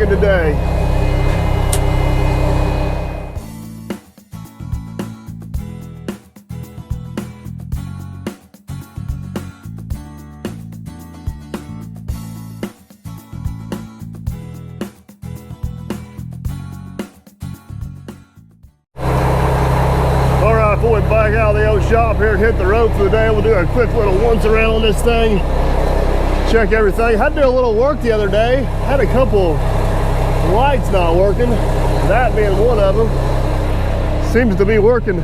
working today. Before we back out of the old shop here and hit the road for the day, we'll do a quick little once around on this thing, check everything. Had to do a little work the other day. Had a couple lights not working, that being one of them. Seems to be working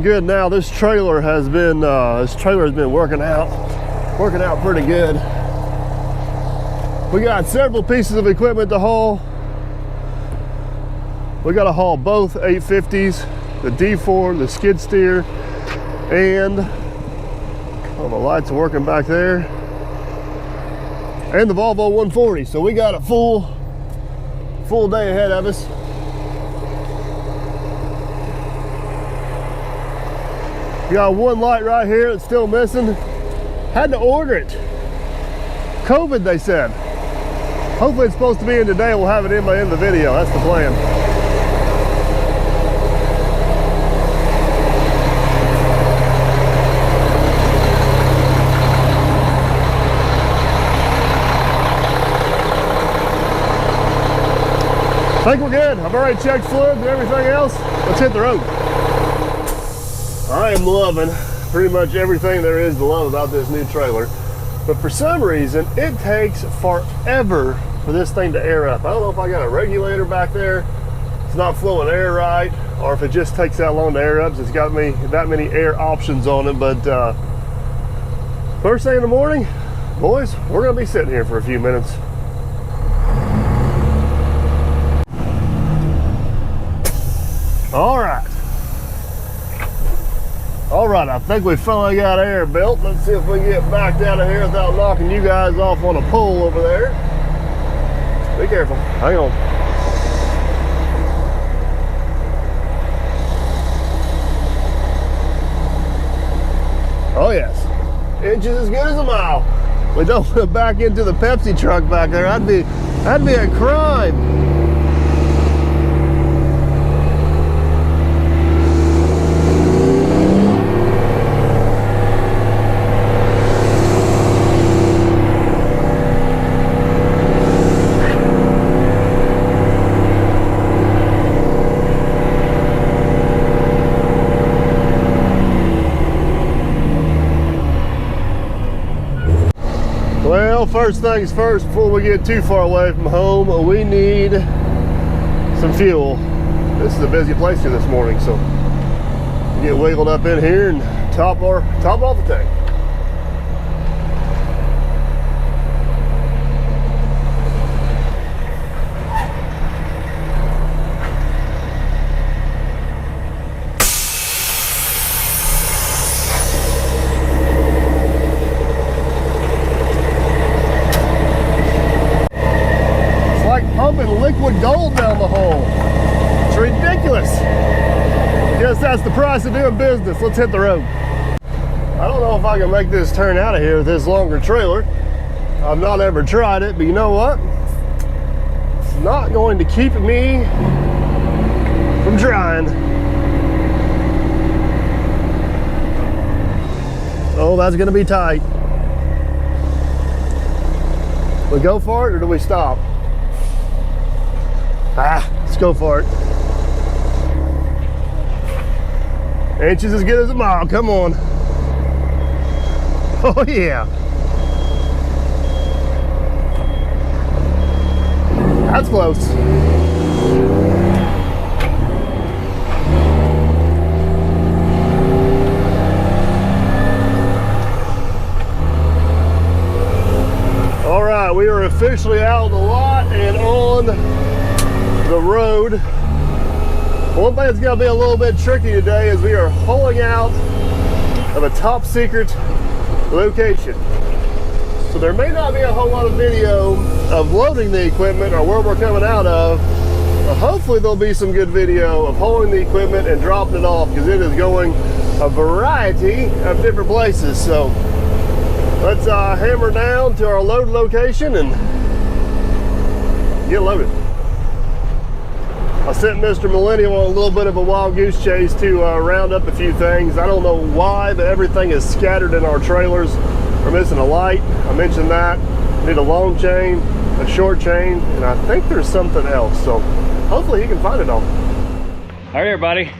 good now. This trailer has been working out pretty good. We got several pieces of equipment to haul. We got to haul both 850s, the D4, the skid steer, and the lights are working back there, and the Volvo 140. So we got a full day ahead of us. We got one light right here that's still missing. Had to order it. COVID, they said. Hopefully it's supposed to be in today. We'll have it in by the end of the video. That's the plan. I think we're good. I've already checked fluid and everything else. Let's hit the road. I am loving pretty much everything there is to love about this new trailer. But for some reason, it takes forever for this thing to air up. I don't know if I got a regulator back there, it's not flowing air right, or if it just takes that long to air up. So it's got me that many air options on it. But first thing in the morning, boys, we're gonna be sitting here for a few minutes. All right, I think we finally got air built. Let's see if we can get backed out of here without knocking you guys off on a pole over there. Be careful, hang on. Oh yes, inches as good as a mile. We don't want to back into the Pepsi truck back there. That'd be a crime. Well, first things first, before we get too far away from home, we need some fuel. This is a busy place here this morning, so we get wiggled up in here and top off the tank. Liquid gold down the hole. It's ridiculous. Guess that's the price of doing business. Let's hit the road. I don't know if I can make this turn out of here with this longer trailer. I've not ever tried it, but you know what? It's not going to keep me from trying. Oh, that's going to be tight. We go for it or do we stop? Let's go for it. Inches as good as a mile, come on. Oh yeah. That's close. All right, we are officially out of the lot and on the road. One thing that's going to be a little bit tricky today is we are pulling out of a top secret location. So there may not be a whole lot of video of loading the equipment or where we're coming out of, but hopefully there'll be some good video of hauling the equipment and dropping it off, because it is going a variety of different places. So let's hammer down to our load location and get loaded. I sent Mr. Millennium on a little bit of a wild goose chase to round up a few things. I don't know why, but everything is scattered in our trailers. We're missing a light, I mentioned that. Need a long chain, a short chain, and I think there's something else. So hopefully he can find it all. All right, everybody,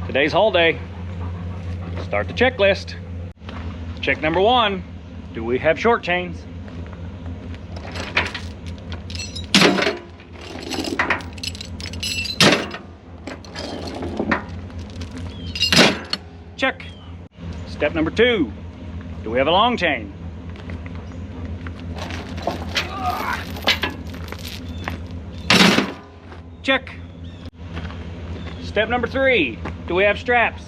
today's haul day. Start the checklist. Check number 1, do we have short chains? Check. Step number 2, do we have a long chain? Check. Step number 3, do we have straps?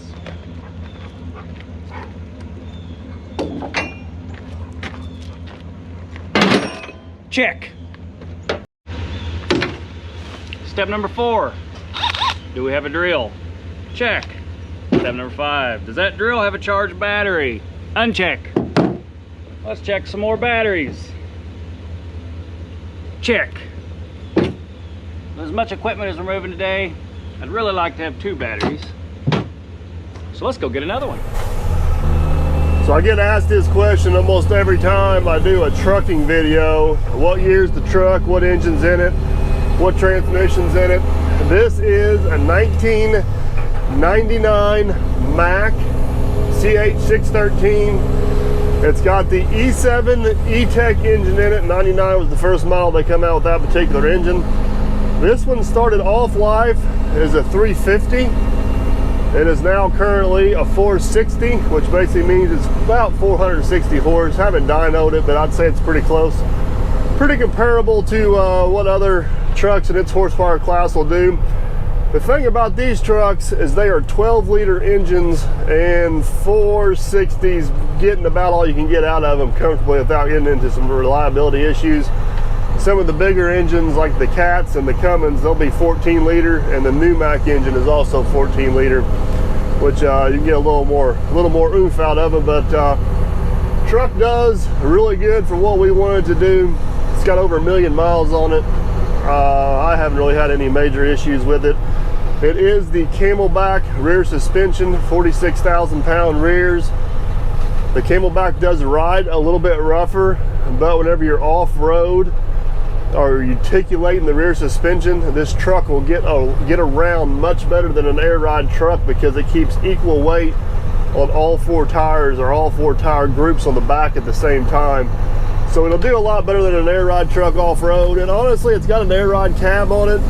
Check. Step number 4, do we have a drill? Check. Step number 5, does that drill have a charged battery? Uncheck. Let's check some more batteries. Check. As much equipment as we're moving today, I'd really like to have 2 batteries. So let's go get another one. So I get asked this question almost every time I do a trucking video. What year's the truck? What engine's in it? What transmission's in it? This is a 1999 Mack CH613. It's got the E7 E-Tech engine in it. 99 was the first model they come out with that particular engine. This one started off life as a 350. It is now currently a 460, which basically means it's about 460 horse. Haven't dynoed it, but I'd say it's pretty close. Pretty comparable to what other trucks in its horsepower class will do. The thing about these trucks is they are 12-liter engines, and 460s getting about all you can get out of them comfortably without getting into some reliability issues. Some of the bigger engines like the Cats and the Cummins, they'll be 14-liter, and the new Mack engine is also 14-liter, which you can get a little more oomph out of it. But truck does really good for what we wanted to do. It's got over 1 million miles on it. I haven't really had any major issues with it. It is the Camelback rear suspension, 46,000 pound rears. The Camelback does ride a little bit rougher, but whenever you're off-road or you articulating the rear suspension, this truck will get around much better than an air ride truck because it keeps equal weight on all 4 tires or all 4 tire groups on the back at the same time. So it'll do a lot better than an air ride truck off-road. And honestly, it's got an air ride cab on it,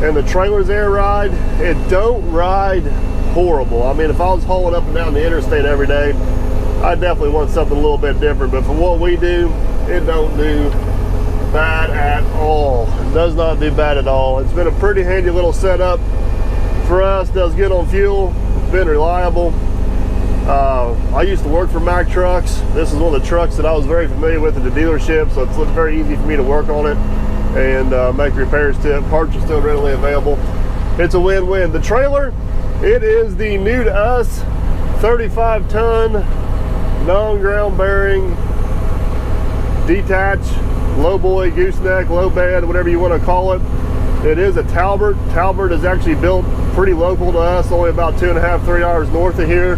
and the trailer's air ride. It don't ride horrible. I mean, if I was hauling up and down the interstate every day, I definitely want something a little bit different. But for what we do, it don't do bad at all. It does not do bad at all. It's been a pretty handy little setup for us. Does good on fuel. It's been reliable. I used to work for Mack trucks. This is one of the trucks that I was very familiar with at the dealership, so it's very easy for me to work on it and make repairs to it. Parts are still readily available. It's a win-win. The trailer, it is the new to us 35-ton non-ground bearing detached lowboy, gooseneck, low bed, whatever you want to call it. It is a Talbert. Talbert is actually built pretty local to us, only about 2.5–3 hours north of here.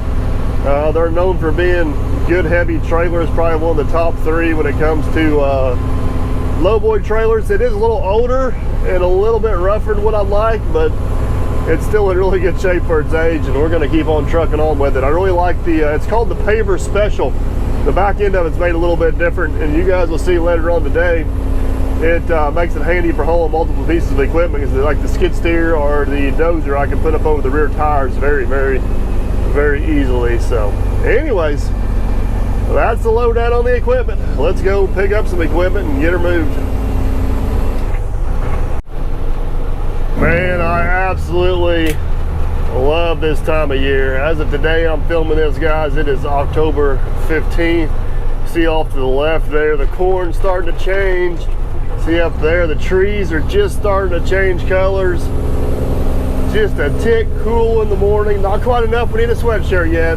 They're known for being good heavy trailers, probably one of the top 3 when it comes to lowboy trailers. It is a little older and a little bit rougher than what I like, but it's still in really good shape for its age, and we're going to keep on trucking on with it. I really like the, it's called the Paver Special. The back end of it's made a little bit different, and you guys will see later on today, it makes it handy for hauling multiple pieces of equipment, because like the skid steer or the dozer, I can put up over the rear tires very easily. So anyways, that's the lowdown on the equipment. Let's go pick up some equipment and get her moved. Man, I absolutely love this time of year. As of today, I'm filming this, guys. It is October 15th. See off to the left there, the corn's starting to change. See up there, the trees are just starting to change colors. Just a tick cool in the morning. Not quite enough, we need a sweatshirt yet,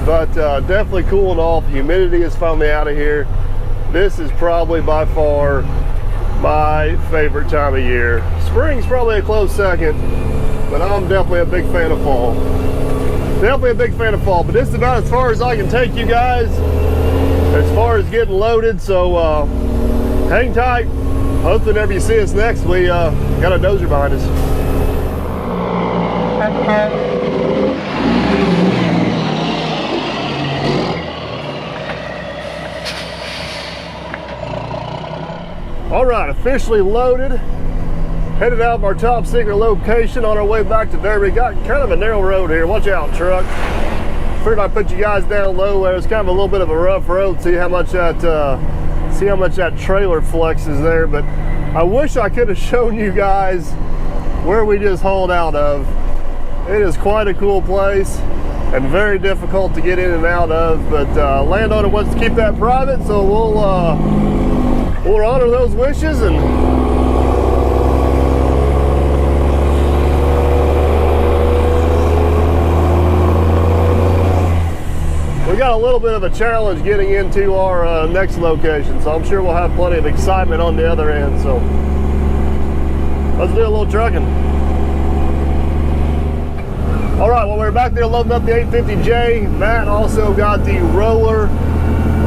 but definitely cooling off. Humidity is finally out of here. This is probably by far my favorite time of year. Spring's probably a close second, but I'm definitely a big fan of fall. Definitely a big fan of fall, but this is about as far as I can take you guys as far as getting loaded, so hang tight. Hopefully whenever you see us next, we got a dozer behind us. All right, officially loaded. Headed out of our top secret location on our way back to Derby. Got kind of a narrow road here. Watch out, truck. Figured I'd put you guys down low where it's kind of a little bit of a rough road. See how much that trailer flexes there. But I wish I could have shown you guys where we just hauled out of. It is quite a cool place and very difficult to get in and out of. But landowner wants to keep that private, so we'll honor those wishes and. We got a little bit of a challenge getting into our next location, so I'm sure we'll have plenty of excitement on the other end. So let's do a little trucking. All right, well, we're back there loading up the 850J. Matt also got the roller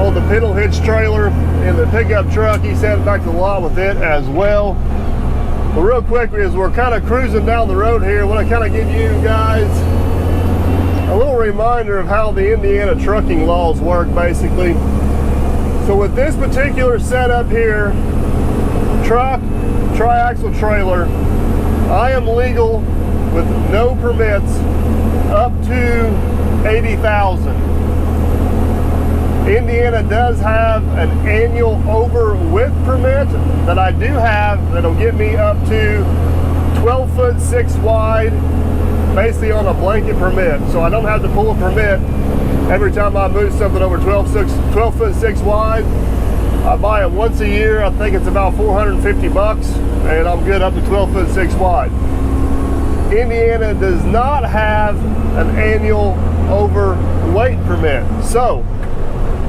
on the pedal hitch trailer in the pickup truck. He's headed back to the lot with it as well. But real quick, as we're kind of cruising down the road here, I want to kind of give you guys a little reminder of how the Indiana trucking laws work, basically. So with this particular setup here, truck, tri-axle trailer, I am legal with no permits up to 80,000. Indiana does have an annual over width permit that I do have that'll get me up to 12 foot 6 wide, basically on a blanket permit. So I don't have to pull a permit every time I move something over 12 foot 6 wide. I buy it once a year. I think it's about 450 bucks, and I'm good up to 12 foot 6 wide. Indiana does not have an annual overweight permit. So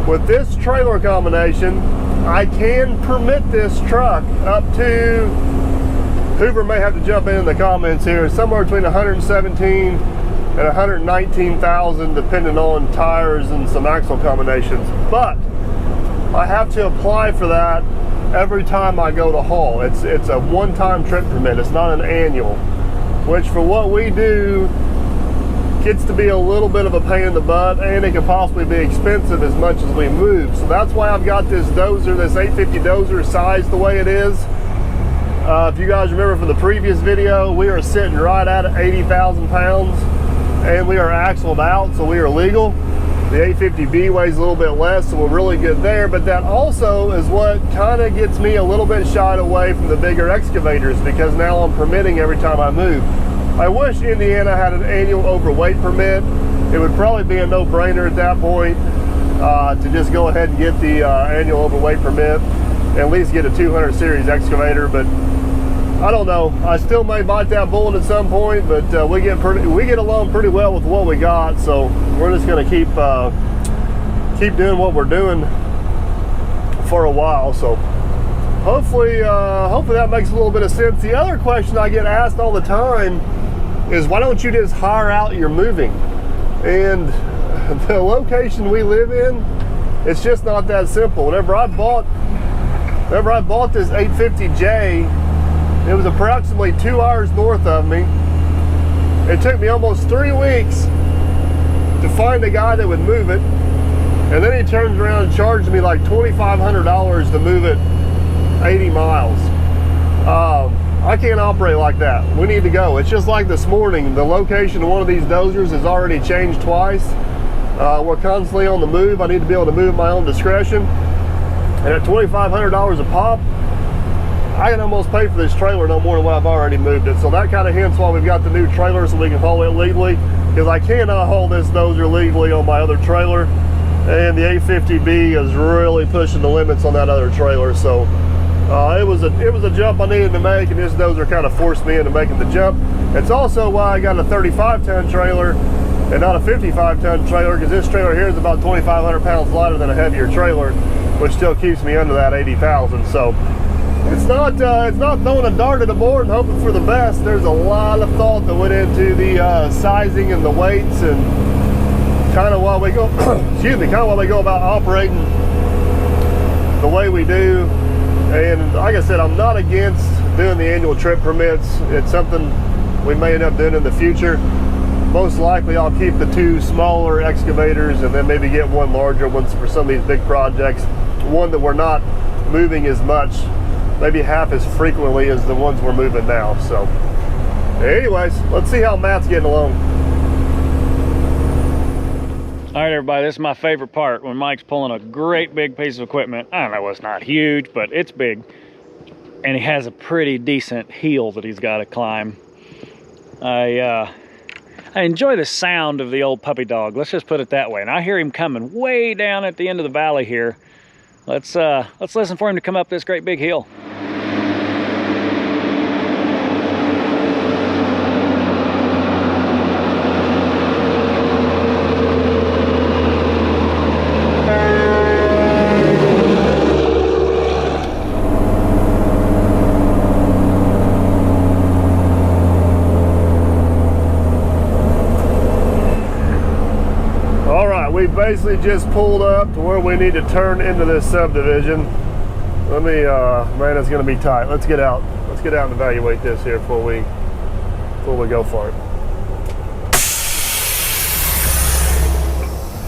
with this trailer combination, I can permit this truck up to, Hoover may have to jump in the comments here, somewhere between 117 and 119,000 depending on tires and some axle combinations. But I have to apply for that every time I go to haul. It's a one-time trip permit. It's not an annual, which for what we do gets to be a little bit of a pain in the butt, and it can possibly be expensive as much as we move. So that's why I've got this dozer, this 850 dozer sized the way it is. If you guys remember from the previous video, we are sitting right at 80,000 pounds and we are axled out, so we are legal. The 850B weighs a little bit less, so we're really good there, but that also is what kind of gets me a little bit shied away from the bigger excavators, because now I'm permitting every time I move. I wish Indiana had an annual overweight permit. It would probably be a no-brainer at that point to just go ahead and get the annual overweight permit, at least get a 200 series excavator. But I don't know. I still may bite that bullet at some point, but we get along pretty well with what we got, so we're just going to keep doing what we're doing for a while. So hopefully that makes a little bit of sense. The other question I get asked all the time is, why don't you just hire out your moving? And the location we live in, it's just not that simple. Whenever I bought this 850J, it was approximately 2 hours north of me. It took me almost 3 weeks to find a guy that would move it, and then he turns around and charged me like $2,500 to move it 80 miles. I can't operate like that. We need to go. It's just like this morning, the location of one of these dozers has already changed twice. We're constantly on the move. I need to be able to move at my own discretion. And at $2,500 a pop, I can almost pay for this trailer no more than what I've already moved it. So that kind of hints why we've got the new trailer, so we can haul it legally, because I cannot haul this dozer legally on my other trailer. And the 850B is really pushing the limits on that other trailer. So it was a jump I needed to make, and this dozer kind of forced me into making the jump. It's also why I got a 35-ton trailer and not a 55-ton trailer, because this trailer here is about 2,500 pounds lighter than a heavier trailer, which still keeps me under that 80,000. So It's not throwing a dart at a board and hoping for the best. There's a lot of thought that went into the sizing and the weights and kind of why we go excuse me, kind of why we go about operating the way we do. And like I said, I'm not against doing the annual trip permits. It's something we may end up doing in the future. Most likely I'll keep the 2 smaller excavators and then maybe get one larger one for some of these big projects. One that we're not moving as much, maybe half as frequently as the ones we're moving now. So anyways, let's see how Matt's getting along. All right, everybody, this is my favorite part when Mike's pulling a great big piece of equipment. I don't know, it's not huge, but it's big. And he has a pretty decent hill that he's got to climb. I enjoy the sound of the old puppy dog. Let's just put it that way. And I hear him coming way down at the end of the valley here. Let's listen for him to come up this great big hill. We basically just pulled up to where we need to turn into this subdivision. Let me, man, it's gonna be tight. Let's get out. Let's get out and evaluate this here before we go for it.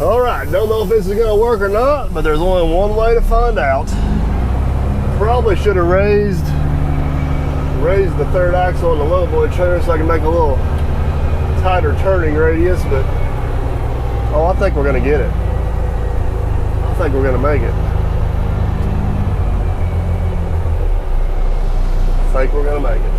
All right, don't know if this is gonna work or not, but there's only one way to find out. Probably should have raised the third axle on the lowboy trailer so I can make a little tighter turning radius, but oh, I think we're gonna get it. I think we're gonna make it. I think we're gonna make it.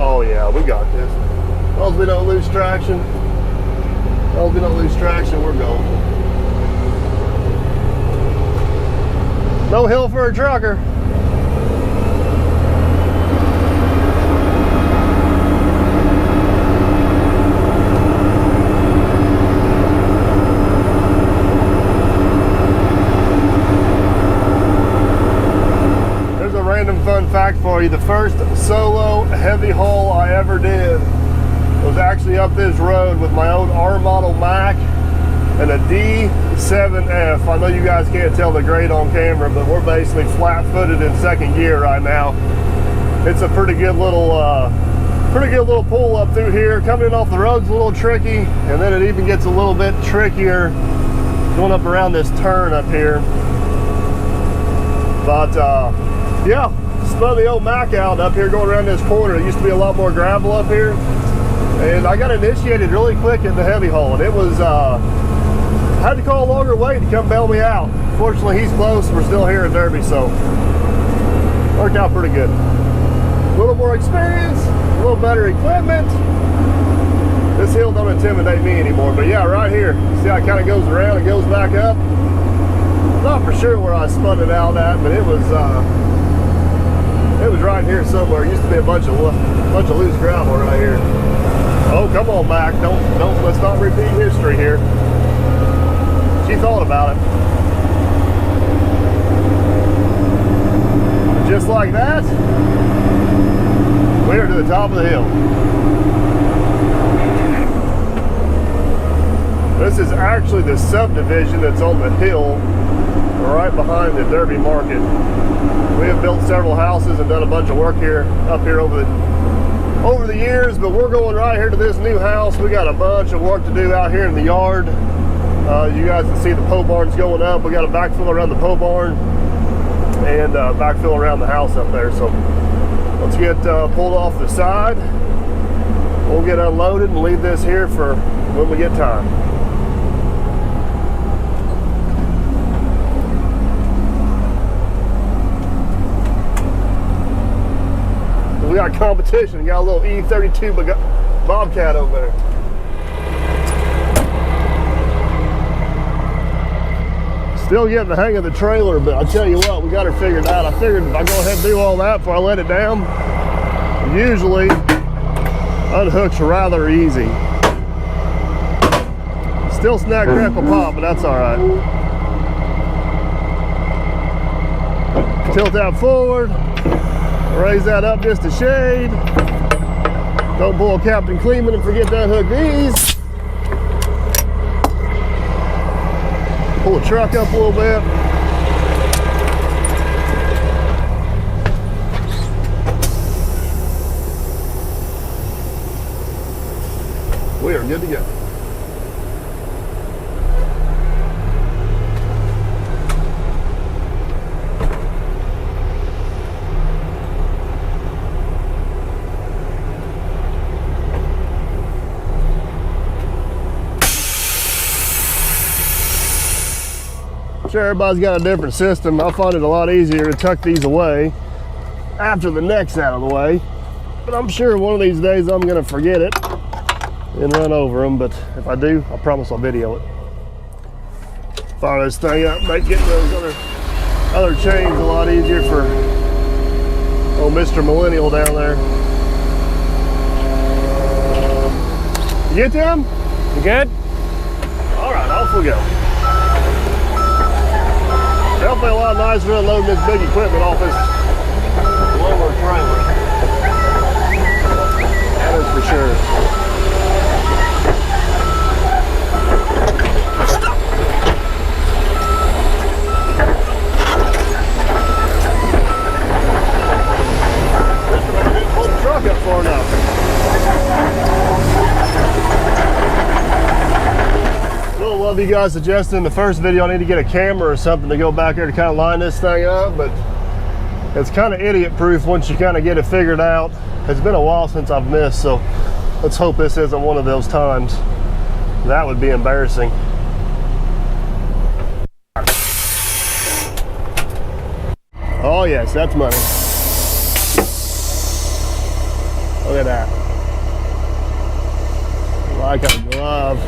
Oh yeah, we got this. As long as we don't lose traction. As long as we don't lose traction, we're going. No hill for a trucker. Random fun fact for you, the first solo heavy haul I ever did was actually up this road with my old R model Mack and a D7F. I know you guys can't tell the grade on camera, but we're basically flat-footed in second gear right now. It's a pretty good little pull up through here. Coming in off the road's a little tricky, and then it even gets a little bit trickier going up around this turn up here. But yeah, spun the old Mack out up here going around this corner. It used to be a lot more gravel up here. And I got initiated really quick in the heavy haul. And it was, I had to call a longer wait to come bail me out. Fortunately, he's close. We're still here in Derby, so worked out pretty good. A little more experience, a little better equipment. This hill don't intimidate me anymore. But yeah, right here, see how it kind of goes around and goes back up? I'm not for sure where I spun it out at, but it was right here somewhere. It used to be a bunch of loose gravel right here. Oh, come on, Mack. Don't let's not repeat history here. She thought about it. Just like that, we are to the top of the hill. This is actually the subdivision that's on the hill right behind the Derby Market. We have built several houses and done a bunch of work up here over the years, but we're going right here to this new house. We got a bunch of work to do out here in the yard. You guys can see the pole barn's going up. We got a backfill around the pole barn and backfill around the house up there. So let's get pulled off the side. We'll get unloaded and leave this here for when we get time. We got competition. We got a little E32 Bobcat over there. Still getting the hang of the trailer, but I'll tell you what, we got her figured out. I figured if I go ahead and do all that before I let it down, usually unhooks rather easy. Still snag, crackle, pop, but that's all right. Tilt that forward. Raise that up just a shade. Don't pull a Captain Kleeman and forget to unhook these. Pull the truck up a little bit. We are good to go. I'm sure everybody's got a different system. I find it a lot easier to tuck these away after the neck's out of the way. But I'm sure one of these days I'm gonna forget it and run over them. But if I do, I promise I'll video it. Fire this thing up, make getting those other chains a lot easier for old Mr. Millennial down there. You get them? You good? All right, off we go. Definitely a lot nicer than loading this big equipment off this lower trailer. That is for sure. Didn't pull the truck up far enough. Love you guys suggesting in the first video I need to get a camera or something to go back there to kind of line this thing up, but it's kind of idiot proof once you kind of get it figured out. It's been a while since I've missed, so let's hope this isn't one of those times. That would be embarrassing. Oh yes, that's money. Look at that. Like a glove.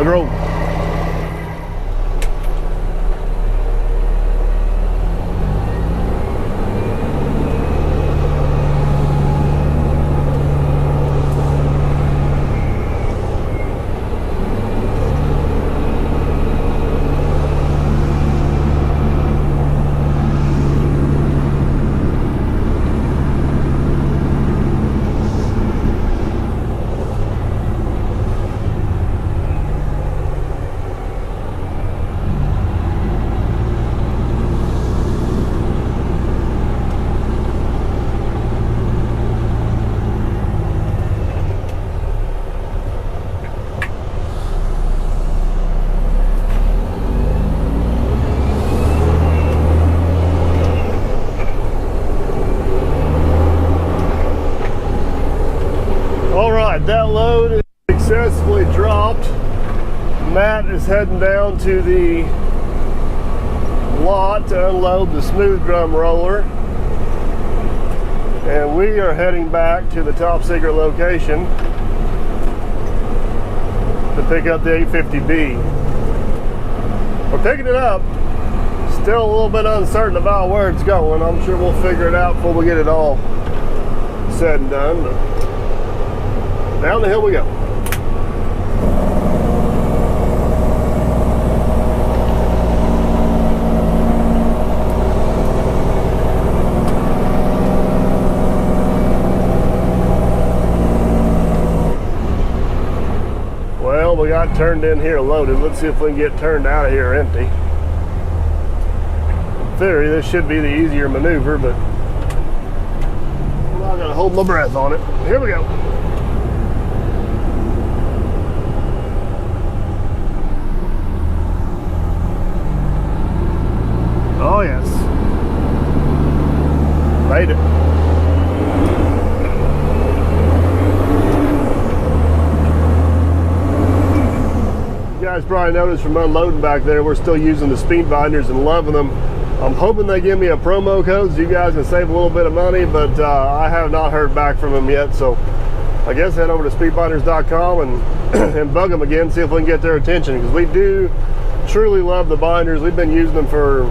Road. That load is successfully dropped. Matt is heading down to the lot to unload the smooth drum roller, and we are heading back to the top secret location to pick up the 850B. We're picking it up. Still a little bit uncertain about where it's going. I'm sure we'll figure it out before we get it all said and done. But down the hill we go. Well, we got turned in here loaded. Let's see if we can get turned out of here empty. In theory, this should be the easier maneuver, but I'm not gonna hold my breath on it. Here we go. Oh yes, made it. guys probably noticed from unloading back there, we're still using the speed binders and loving them. I'm hoping they give me a promo code so you guys can save a little bit of money, but I have not heard back from them yet. So I guess head over to speedbinders.com and bug them again, see if we can get their attention, because we do truly love the binders. We've been using them for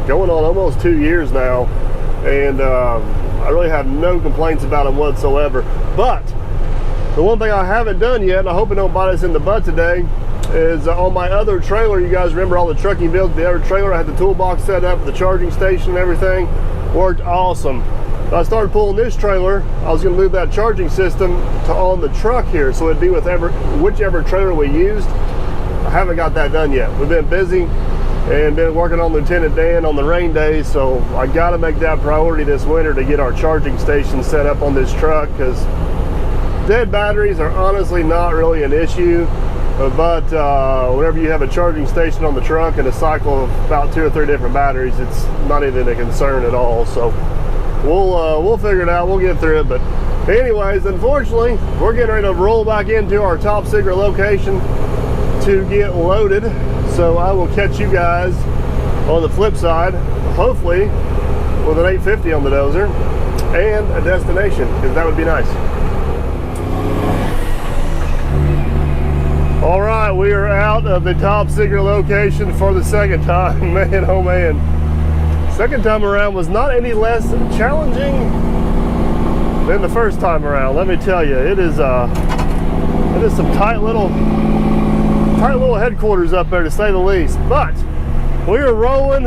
going on almost 2 years now, and I really have no complaints about them whatsoever. But the one thing I haven't done yet, and I hope it don't bite us in the butt today, is on my other trailer. You guys remember all the trucking builds, the other trailer, I had the toolbox set up, the charging station and everything. Worked awesome. I started pulling this trailer, I was going to move that charging system to on the truck here, so it'd be with whichever trailer we used. I haven't got that done yet. We've been busy and been working on Lieutenant Dan on the rain days, so I got to make that priority this winter to get our charging station set up on this truck, because dead batteries are honestly not really an issue, but whenever you have a charging station on the truck and a cycle of about 2 or 3 different batteries, it's not even a concern at all. So we'll figure it out, we'll get through it. But anyways, unfortunately, we're getting ready to roll back into our top secret location to get loaded. So I will catch you guys on the flip side, hopefully with an 850 on the dozer and a destination, because that would be nice. All right, we are out of the top secret location for the second time. Man, oh man. Second time around was not any less challenging than the first time around. Let me tell you, it is some tight little headquarters up there, to say the least. But we are rolling.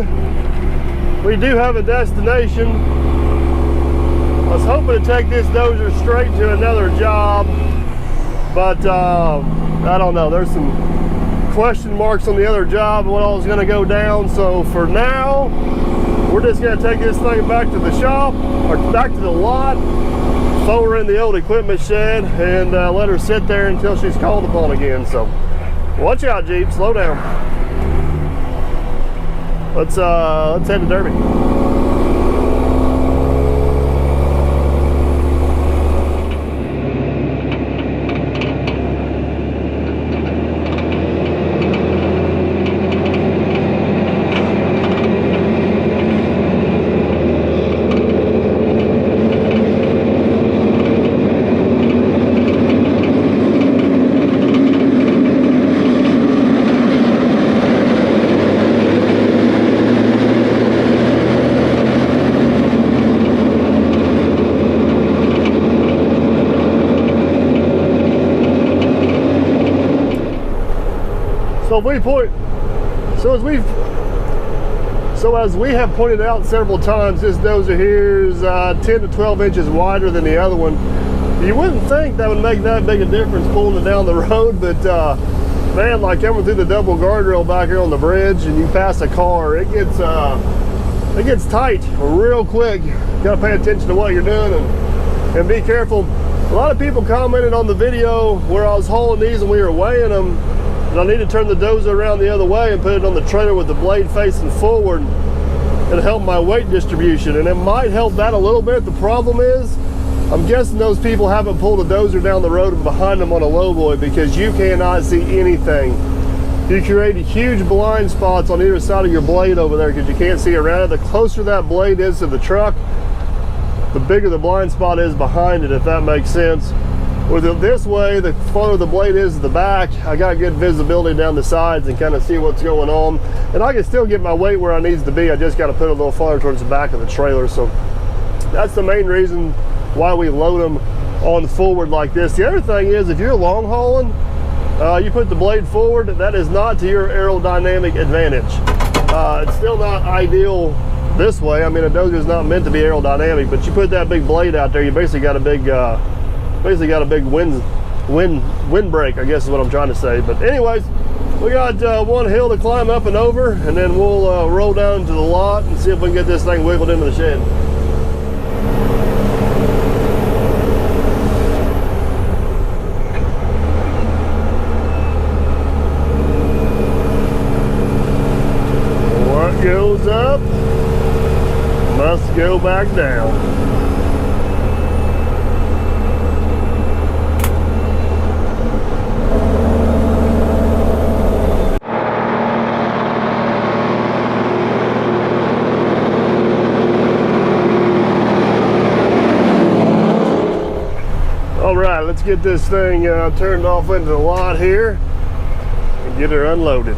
We do have a destination. I was hoping to take this dozer straight to another job, but I don't know. There's some question marks on the other job and what all is going to go down. So for now, we're just going to take this thing back to the shop, or back to the lot, throw her in the old equipment shed, and let her sit there until she's called upon again. So watch out, Jeep, slow down. Let's head to Derby. So as we have pointed out several times, this dozer here is 10 to 12 inches wider than the other one. You wouldn't think that would make that big a difference pulling it down the road, but man, like coming through the double guardrail back here on the bridge and you pass a car, it gets tight real quick. You gotta pay attention to what you're doing and be careful. A lot of people commented on the video where I was hauling these and we were weighing them, and I need to turn the dozer around the other way and put it on the trailer with the blade facing forward. It'll help my weight distribution, and it might help that a little bit. The problem is, I'm guessing those people haven't pulled a dozer down the road and behind them on a lowboy, because you cannot see anything. You create huge blind spots on either side of your blade over there because you can't see around it. The closer that blade is to the truck, the bigger the blind spot is behind it, if that makes sense. With it this way, the farther the blade is to the back, I got good visibility down the sides and kind of see what's going on. And I can still get my weight where I needs to be. I just got to put it a little farther towards the back of the trailer. So that's the main reason why we load them on forward like this. The other thing is, if you're long hauling, you put the blade forward, that is not to your aerodynamic advantage. It's still not ideal this way. I mean, a dozer is not meant to be aerodynamic, but you put that big blade out there, you basically got a big wind break, I guess is what I'm trying to say. But anyways, we got one hill to climb up and over, and then we'll roll down to the lot and see if we can get this thing wiggled into the shed. What goes up must go back down. right, let's get this thing turned off into the lot here and get her unloaded.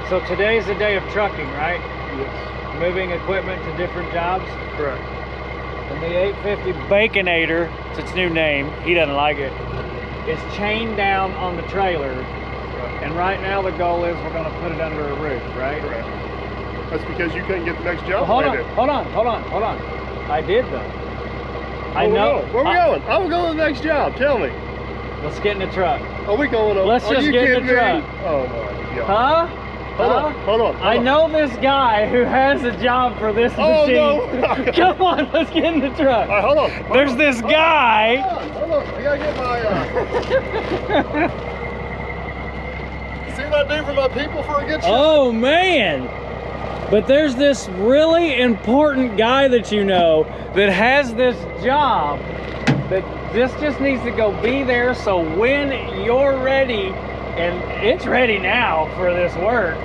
So today's the day of trucking, right? Yes. Moving equipment to different jobs. Correct. And the 850 Baconator, it's its new name, he doesn't like it, is chained down on the trailer. Right. And right now the goal is we're going to put it under a roof, right? Correct. That's because you couldn't get the next job. Well, hold on. I did though. I know. Where are we going? I will go to the next job. Tell me. Let's get in the truck. Are we going on? Let's just get in the truck. Oh my God. Huh? Hold on. I know this guy who has a job for this machine. No. Come on, let's get in the truck. All right, hold on. There's this guy. Hold on. I gotta get my. See what I do for my people for a good shot? Oh man. But there's this really important guy that you know that has this job that this just needs to go be there, so when you're ready, and it's ready now for this work,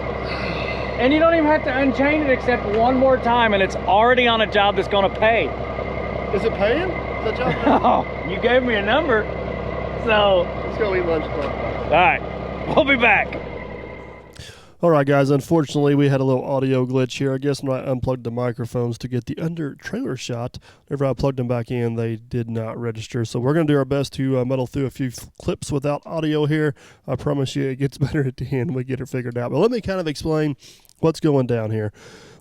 and you don't even have to unchain it except one more time, and it's already on a job that's going to pay. Is it paying? Is that job paying? Oh, you gave me a number, so let's go eat lunch. All right, we'll be back. All right, guys, unfortunately, we had a little audio glitch here. I guess when I unplugged the microphones to get the under trailer shot, whenever I plugged them back in, they did not register. So we're going to do our best to muddle through a few clips without audio here. I promise you it gets better at the end. We get it figured out. But let me kind of explain what's going down here.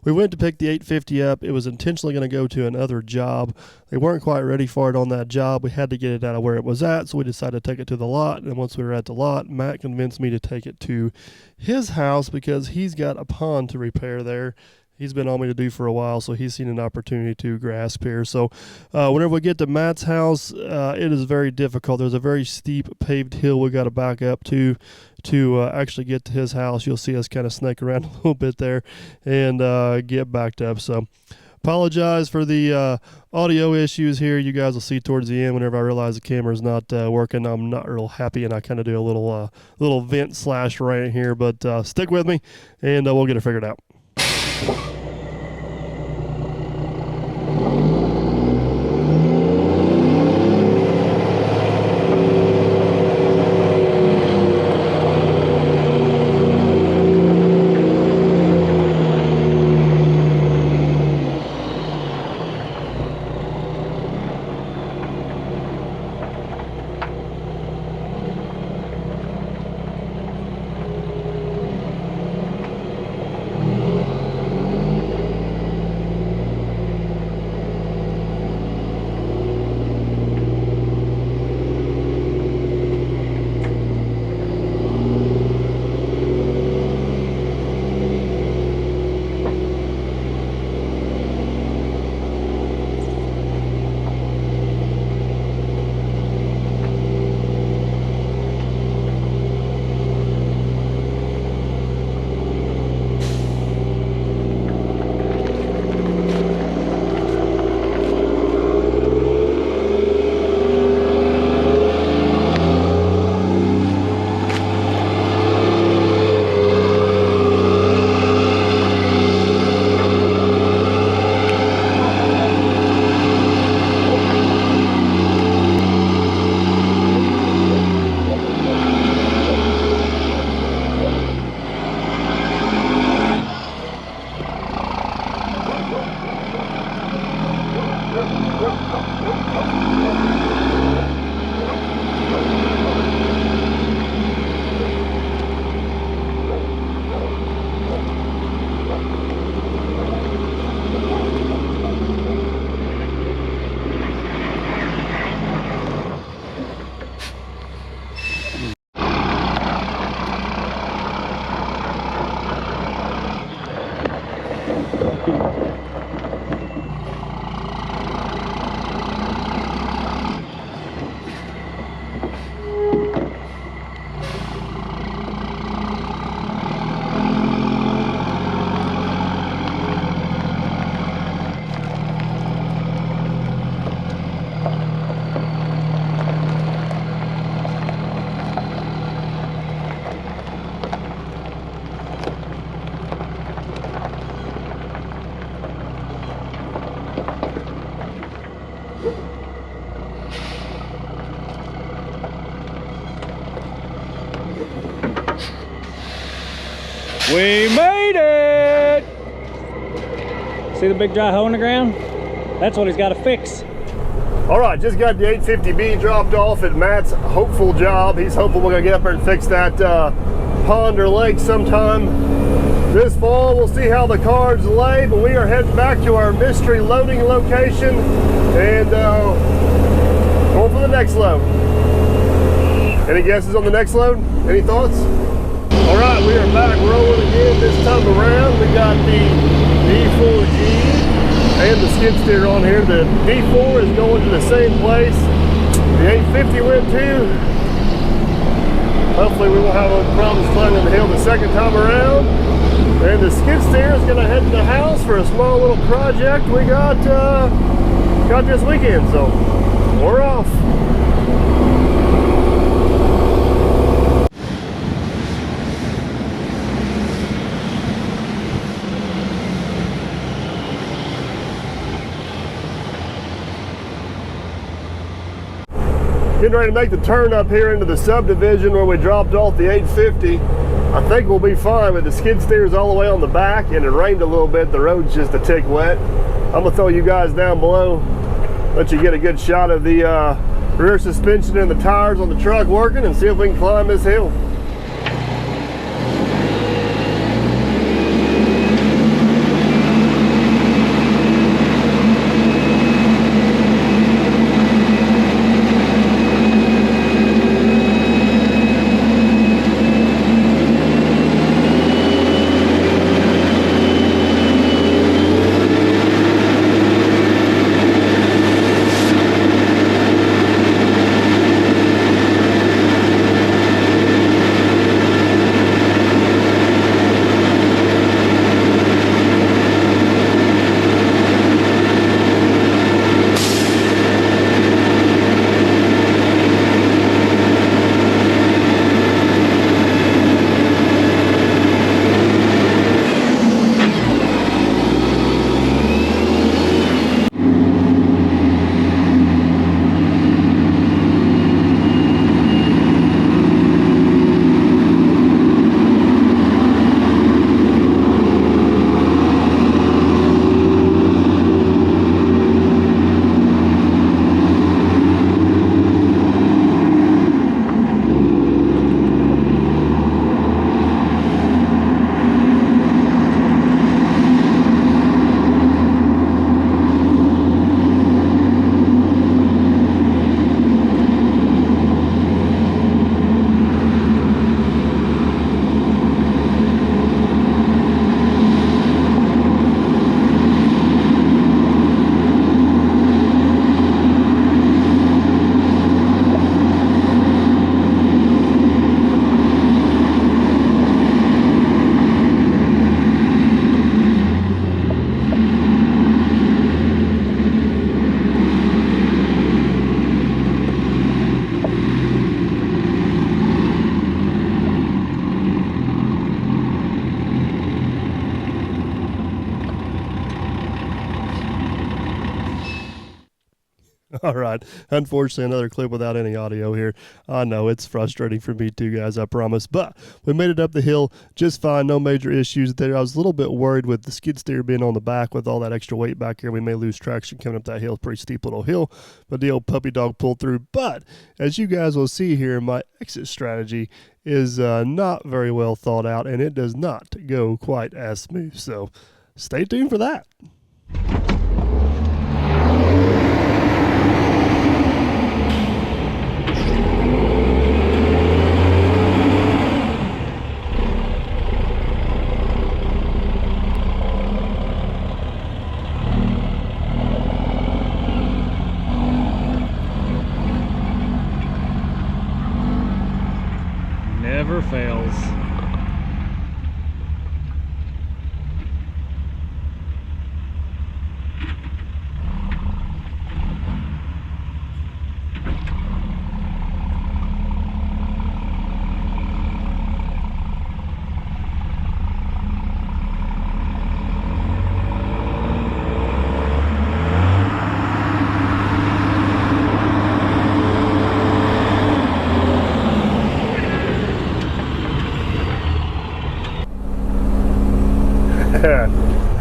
We went to pick the 850 up. It was intentionally going to go to another job. They weren't quite ready for it on that job. We had to get it out of where it was at, so we decided to take it to the lot. And once we were at the lot, Matt convinced me to take it to his house because he's got a pond to repair there. He's been on me to do for a while, so he's seen an opportunity to grasp here. So whenever we get to Matt's house, it is very difficult. There's a very steep paved hill we got to back up to actually get to his house. You'll see us kind of snake around a little bit there and get backed up. So apologize for the audio issues here. You guys will see towards the end whenever I realize the camera's not working. I'm not real happy, and I kind of do a little vent / rant here, but stick with me, and we'll get it figured out. We made it! See the big dry hole in the ground? That's what he's got to fix. All right, just got the 850B dropped off at Matt's hopeful job. He's hopeful we're gonna get up there and fix that pond or lake sometime this fall. We'll see how the cards lay, but we are heading back to our mystery loading location and going for the next load. Any guesses on the next load? Any thoughts? All right, we are back rolling again this time around. We got the D4G and the skid steer on here. The D4 is going to the same place. The 850 went too. Hopefully we won't have any problems climbing the hill the second time around. And the skid steer is going to head to the house for a small little project we got this weekend. So we're off. Getting ready to make the turn up here into the subdivision where we dropped off the 850. I think we'll be fine, but the skid steer's all the way on the back and it rained a little bit. The road's just a tick wet. I'm gonna throw you guys down below, let you get a good shot of the rear suspension and the tires on the truck working and see if we can climb this hill. All right. Unfortunately, another clip without any audio here. I know it's frustrating for me too, guys, I promise. But we made it up the hill just fine. No major issues there. I was a little bit worried with the skid steer being on the back with all that extra weight back here. We may lose traction coming up that hill. Pretty steep little hill. But the old puppy dog pulled through. But as you guys will see here, my exit strategy is not very well thought out, and it does not go quite as smooth. So stay tuned for that. Never fails.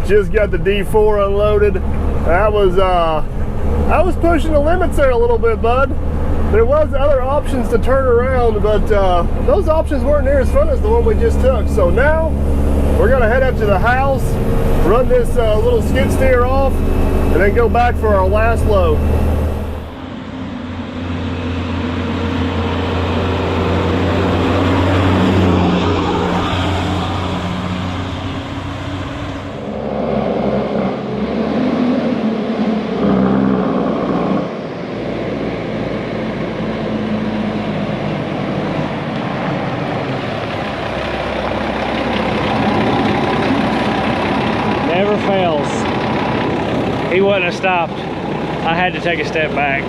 Just got the D4 unloaded. I was pushing the limits there a little bit, bud. There was other options to turn around, but those options weren't near as fun as the one we just took. So now we're gonna head up to the house, run this little skid steer off, and then go back for our last load. Never fails. He wouldn't have stopped. I had to take a step back.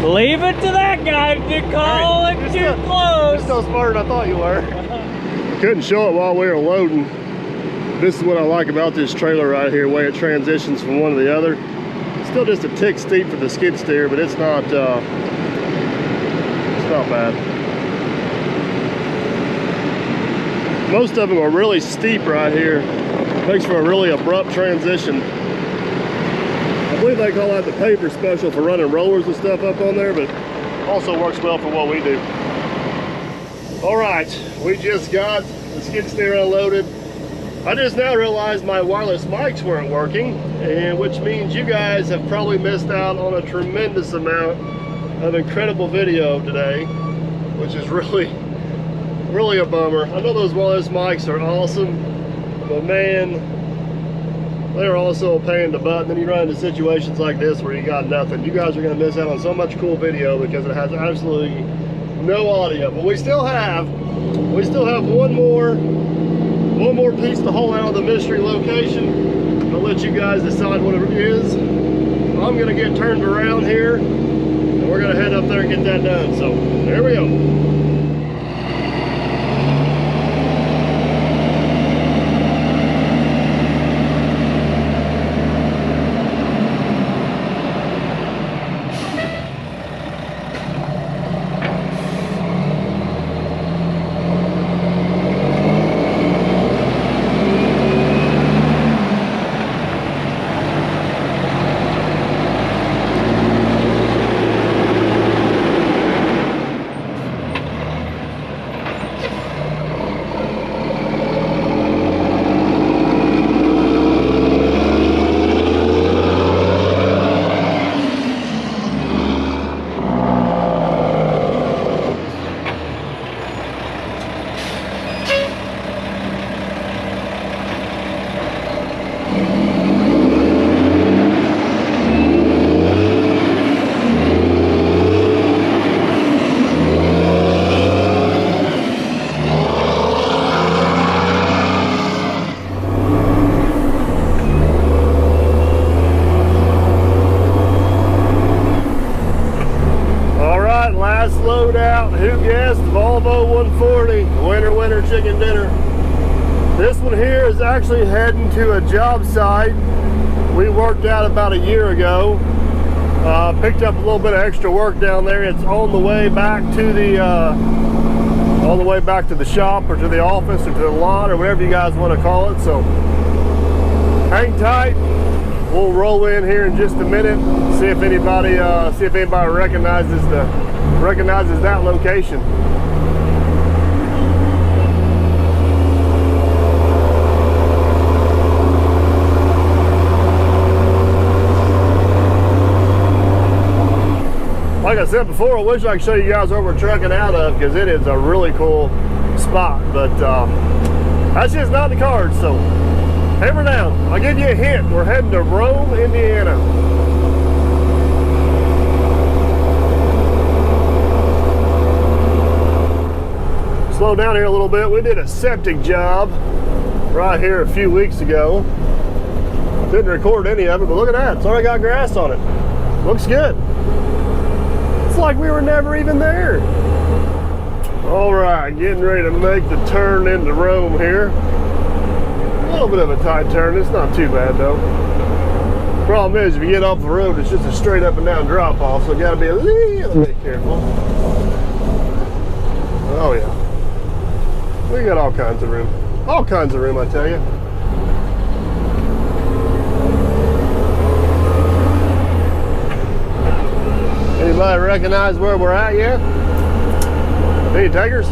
Leave it to that guy to call it too close. You're still smarter than I thought you were. Couldn't show it while we were loading. This is what I like about this trailer right here, the way it transitions from one to the other. Still just a tick steep for the skid steer, but it's not bad. Most of them are really steep right here. Makes for a really abrupt transition. I believe they call that the paper special for running rollers and stuff up on there, but also works well for what we do. All right, we just got the skid steer unloaded. I just now realized my wireless mics weren't working, and which means you guys have probably missed out on a tremendous amount of incredible video today, which is really a bummer. I know those wireless mics are awesome, but man, they're also a pain in the butt. And then you run into situations like this where you got nothing. You guys are going to miss out on so much cool video because it has absolutely no audio. But we still have one more piece to haul out of the mystery location. I'll let you guys decide what it is. I'm going to get turned around here, and we're going to head up there and get that done. So there we go. Winter chicken dinner. This one here is actually heading to a job site we worked out about a year ago. Picked up a little bit of extra work down there. It's on the way back to the shop or to the office or to the lot or whatever you guys want to call it. So hang tight. We'll roll in here in just a minute. See if anybody recognizes that location. Like I said before, I wish I could show you guys where we're trucking out of because it is a really cool spot, but that's just not in the cards. So hammer down. I'll give you a hint. We're heading to Rome, Indiana. Slow down here a little bit. We did a septic job right here a few weeks ago. Didn't record any of it, but look at that. It's already got grass on it. Looks good. It's like we were never even there. All right, getting ready to make the turn into Rome here. A little bit of a tight turn. It's not too bad though. Problem is, if you get off the road, it's just a straight up and down drop off, so you gotta be a little bit careful. Oh yeah. We got all kinds of room. All kinds of room, I tell you. Anybody recognize where we're at yet? Any takers?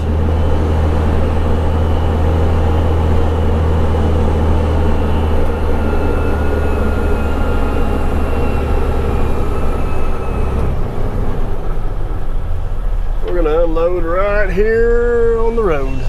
We're gonna unload right here on the road.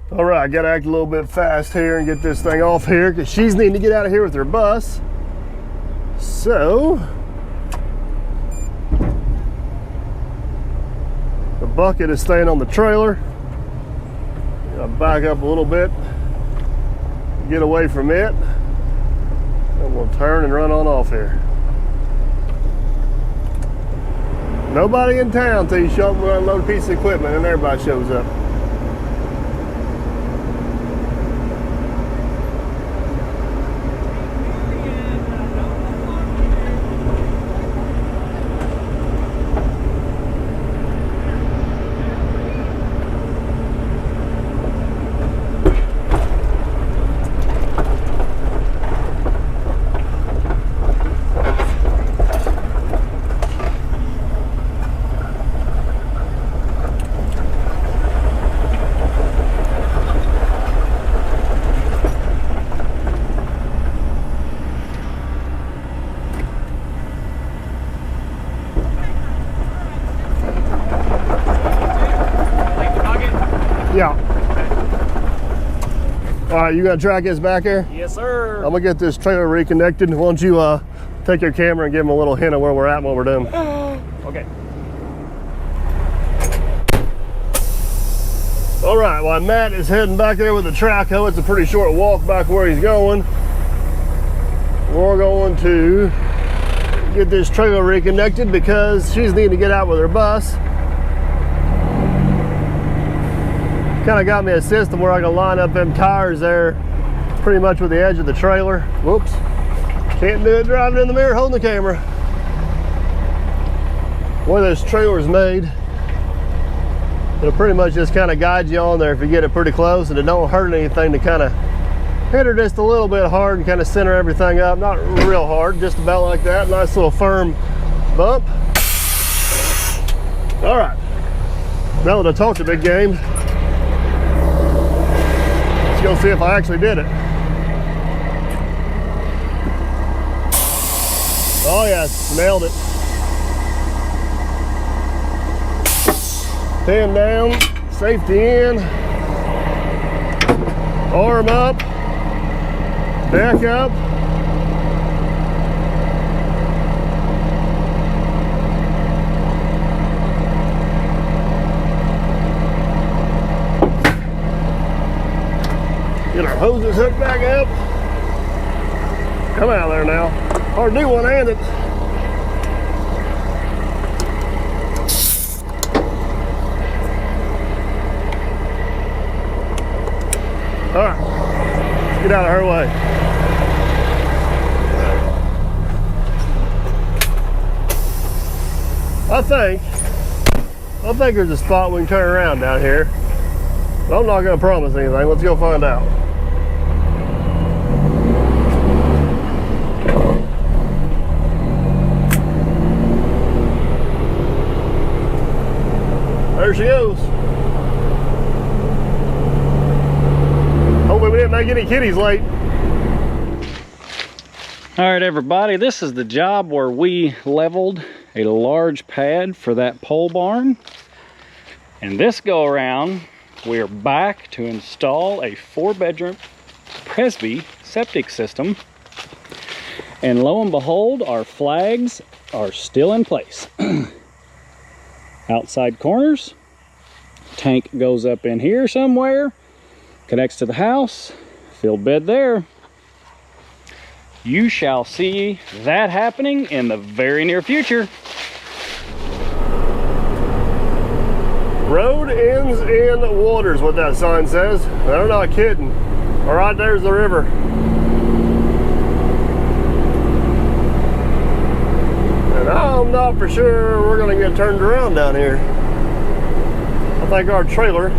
All right, I gotta act a little bit fast here and get this thing off here because she's needing to get out of here with her bus. So, the bucket is staying on the trailer. I'll back up a little bit, get away from it, and we'll turn and run on off here. Nobody in town till you show up and unload a piece of equipment and everybody shows up. Yeah. All right, you gonna track this back here? Yes, sir. I'm gonna get this trailer reconnected. Why don't you take your camera and give them a little hint of where we're at and what we're doing. Okay. All right, while Matt is heading back there with the track hoe, it's a pretty short walk back where he's going. We're going to get this trailer reconnected because she's needing to get out with her bus. Kind of got me a system where I can line up them tires there pretty much with the edge of the trailer. Whoops. Can't do it driving in the mirror holding the camera. Where this trailer's made, it'll pretty much just kind of guide you on there if you get it pretty close, and it don't hurt anything to kind of hit her just a little bit hard and kind of center everything up. Not real hard, just about like that. Nice little firm bump. All right. Now that I talked a big game, let's go see if I actually did it. Oh yes, nailed it. Pin down, safety in, arm up, back up. Get our hoses hooked back up. Come out of there now. Hard to do one-handed. All right, let's get out of her way. I think there's a spot we can turn around down here. But I'm not gonna promise anything. Let's go find out. There she goes. Hopefully we didn't make any kitties late. All right, everybody, this is the job where we leveled a large pad for that pole barn. And this go around, we are back to install a 4-bedroom Presby septic system. And lo and behold, our flags are still in place. Outside corners, tank goes up in here somewhere, connects to the house, filled bed there. You shall see that happening in the very near future. Road ends in waters, what that sign says. They're not kidding. All right, there's the river. And I'm not for sure we're gonna get turned around down here. I think our trailer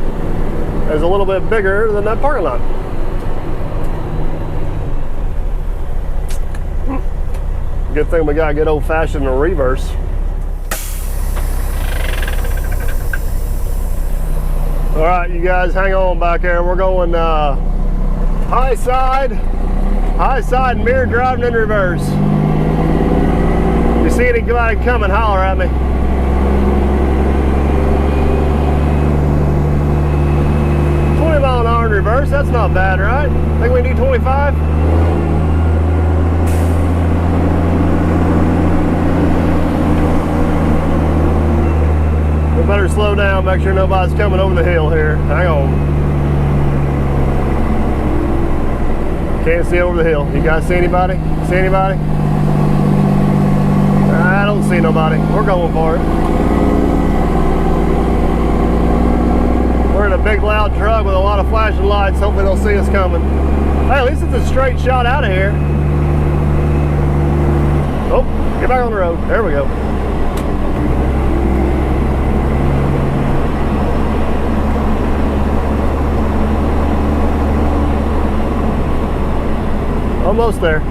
is a little bit bigger than that parking lot. Good thing we got good old-fashioned reverse. All right, you guys hang on back there. We're going high side mirror driving in reverse. If you see anybody coming, holler at me. .20 mph in reverse, that's not bad, right? Think we need 25? We better slow down, make sure nobody's coming over the hill here. Hang on. Can't see over the hill. You guys see anybody? See anybody? I don't see nobody. We're going for it. We're in a big loud truck with a lot of flashing lights. Hopefully they'll see us coming. Hey, at least it's a straight shot out of here. Oh, get back on the road. There we go. Almost there.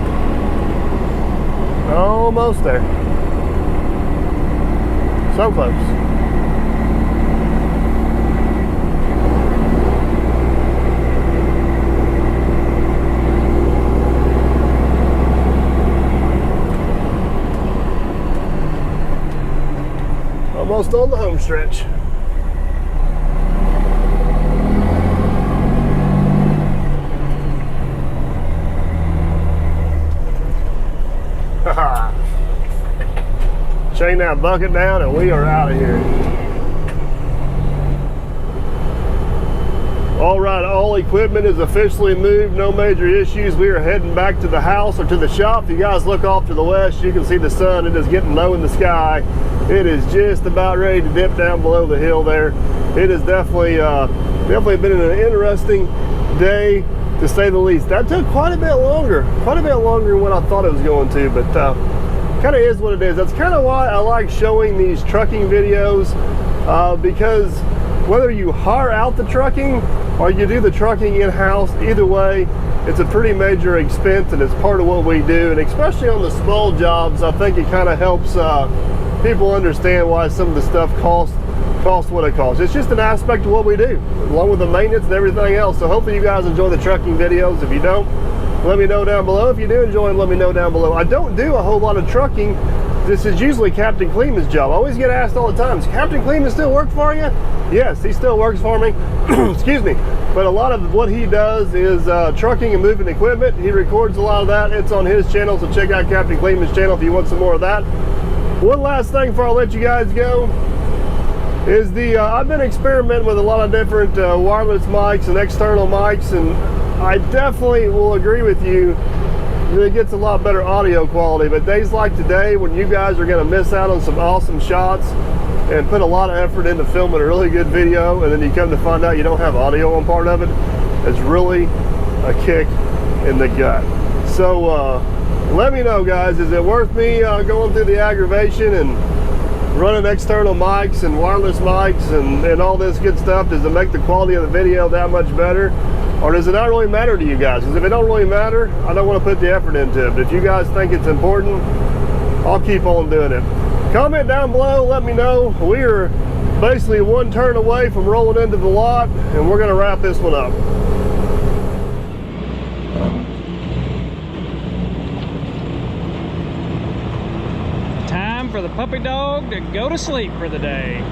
Almost there. So close. Almost on the home stretch. Chain that bucket down and we are out of here. All right, all equipment is officially moved, no major issues. We are heading back to the house or to the shop. If you guys look off to the west, you can see the sun. It is getting low in the sky. It is just about ready to dip down below the hill there. It has definitely been an interesting day, to say the least. That took quite a bit longer than what I thought it was going to, but kind of is what it is. That's kind of why I like showing these trucking videos, because whether you hire out the trucking or you do the trucking in-house, either way, it's a pretty major expense and it's part of what we do. And especially on the small jobs, I think it kind of helps people understand why some of the stuff costs what it costs. It's just an aspect of what we do, along with the maintenance and everything else. So hopefully you guys enjoy the trucking videos. If you don't, let me know down below. If you do enjoy them, let me know down below. I don't do a whole lot of trucking. This is usually Captain Kleeman's job. I always get asked all the time, does Captain Kleeman still work for you? Yes, he still works for me. Excuse me. But a lot of what he does is trucking and moving equipment. He records a lot of that. It's on his channel, so check out Captain Kleeman's channel if you want some more of that. One last thing before I let you guys go is I've been experimenting with a lot of different wireless mics and external mics, and I definitely will agree with you that it gets a lot better audio quality. But days like today, when you guys are going to miss out on some awesome shots and put a lot of effort into filming a really good video, and then you come to find out you don't have audio on part of it, it's really a kick in the gut. So let me know, guys, is it worth me going through the aggravation and running external mics and wireless mics and all this good stuff? Does it make the quality of the video that much better? Or does it not really matter to you guys? Because if it don't really matter, I don't want to put the effort into it. But if you guys think it's important, I'll keep on doing it. Comment down below, let me know. We are basically one turn away from rolling into the lot, and we're going to wrap this one up. Time for the puppy dog to go to sleep for the day.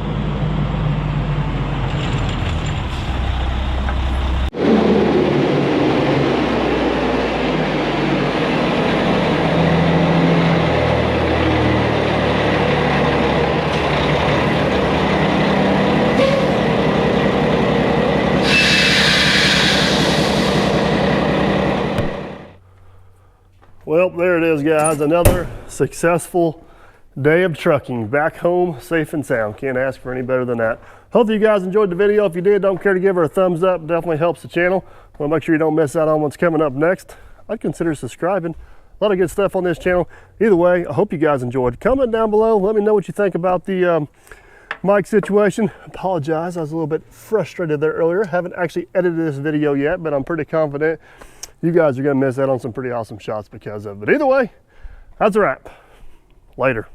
guys, another successful day of trucking. Back home, safe and sound. Can't ask for any better than that. Hope you guys enjoyed the video. If you did, don't care to give her a thumbs up. Definitely helps the channel. Want to make sure you don't miss out on what's coming up next. I'd consider subscribing. A lot of good stuff on this channel. Either way, I hope you guys enjoyed. Comment down below. Let me know what you think about the mic situation. Apologize, I was a little bit frustrated there earlier. Haven't actually edited this video yet, but I'm pretty confident you guys are gonna miss out on some pretty awesome shots because of it. Either way, that's a wrap. Later.